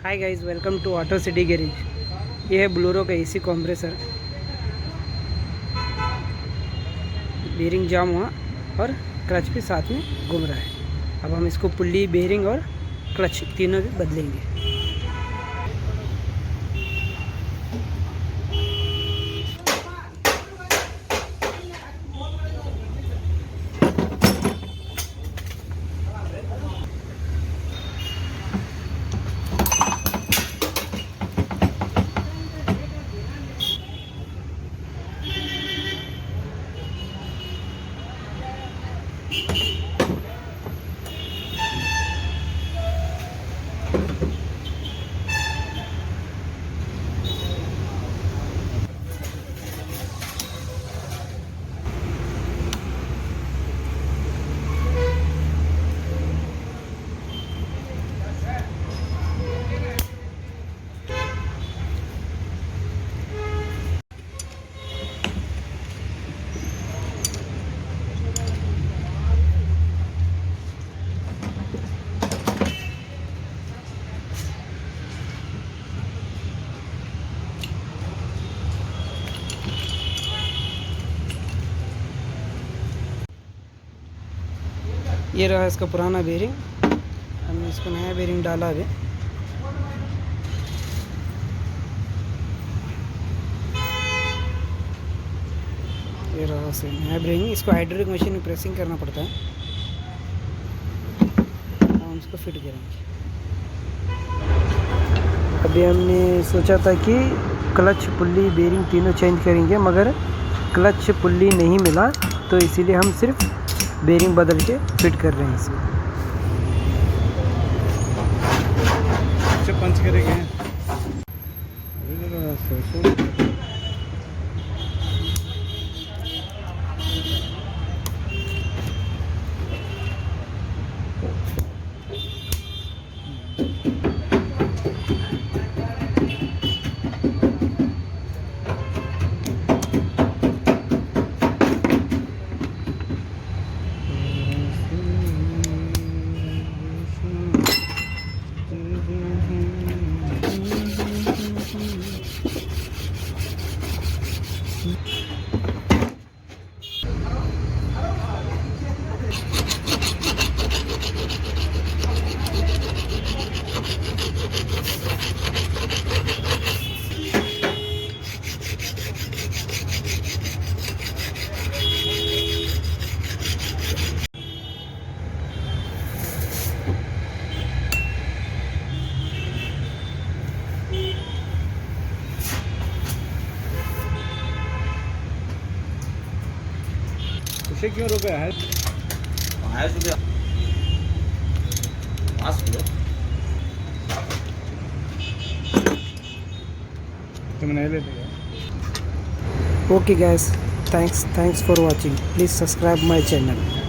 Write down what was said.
Hi guys, welcome to auto city garage. ये है Bolero का एसी कॉम्प्रेसर। बेरिंग जाम हुआ और क्लच भी साथ में घूम रहा है। अब हम इसको पुल्ली, बेरिंग और क्लच तीनों भी बदलेंगे। ये रहा इसका पुराना बेरिंग। हमने इसको नया बेरिंग डाला अभी। ये रहा से नया बेरिंग। इसको हाइड्रोलिक मशीन में प्रेसिंग करना पड़ता है। हम इसको फिट करेंगे। अभी हमने सोचा था कि क्लच, पुल्ली, बेरिंग तीनों चेंज करेंगे, मगर क्लच, पुल्ली नहीं मिला, तो इसीलिए हम सिर्फ बेरिंग बदल के फिट कर रहे हैं इसे। पंच करेंगे। उसे क्यों रोका है? तुम नहीं लेते? Okay gas, thanks for watching. Please subscribe my channel.